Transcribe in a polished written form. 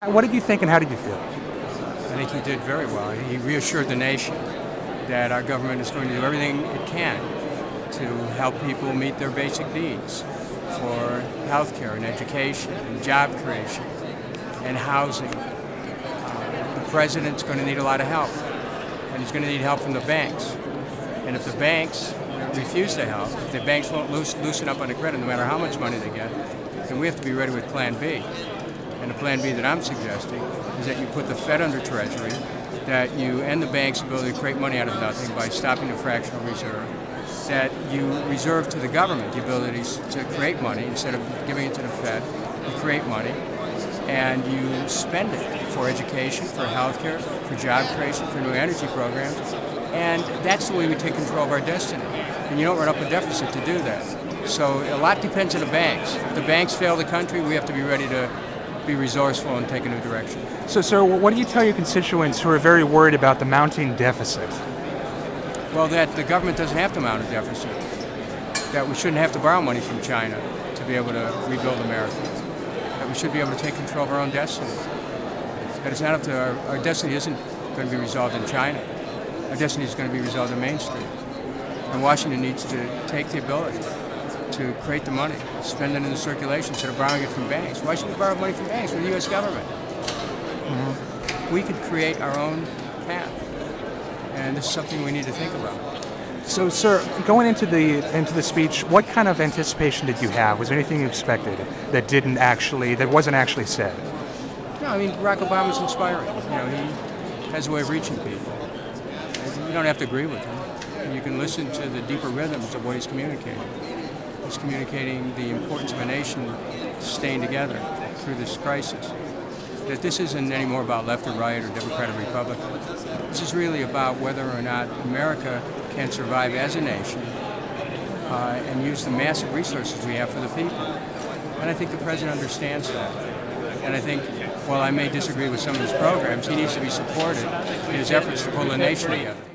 What did you think and how did you feel? I think he did very well. He reassured the nation that our government is going to do everything it can to help people meet their basic needs for health care and education and job creation and housing. The president's going to need a lot of help, and he's going to need help from the banks. And if the banks refuse to help, if the banks won't loosen up on the credit no matter how much money they get, then we have to be ready with Plan B. And the Plan B that I'm suggesting is that you put the Fed under Treasury, that you end the bank's ability to create money out of nothing by stopping the fractional reserve, that you reserve to the government the ability to create money instead of giving it to the Fed. You create money, and you spend it for education, for health care, for job creation, for new energy programs, and that's the way we take control of our destiny. And you don't run up a deficit to do that. So a lot depends on the banks. If the banks fail the country, we have to be ready to be resourceful and take a new direction. So, sir, what do you tell your constituents who are very worried about the mounting deficit? Well, that the government doesn't have to mount a deficit, that we shouldn't have to borrow money from China to be able to rebuild America, that we should be able to take control of our own destiny, that it's not up to our destiny isn't going to be resolved in China. Our destiny is going to be resolved in Main Street. And Washington needs to take the ability to create the money, spend it in the circulation instead of borrowing it from banks. Why should we borrow money from banks? We're the U.S. government. We could create our own path, and this is something we need to think about. So, sir, going into the speech, what kind of anticipation did you have? Was there anything you expected that wasn't actually said? No, I mean, Barack Obama's inspiring. You know, he has a way of reaching people. You don't have to agree with him. You can listen to the deeper rhythms of what he's communicating. He's communicating the importance of a nation staying together through this crisis. That this isn't anymore about left or right or Democrat or Republican. This is really about whether or not America can survive as a nation and use the massive resources we have for the people. And I think the president understands that. And I think, while I may disagree with some of his programs, he needs to be supported in his efforts to pull the nation together.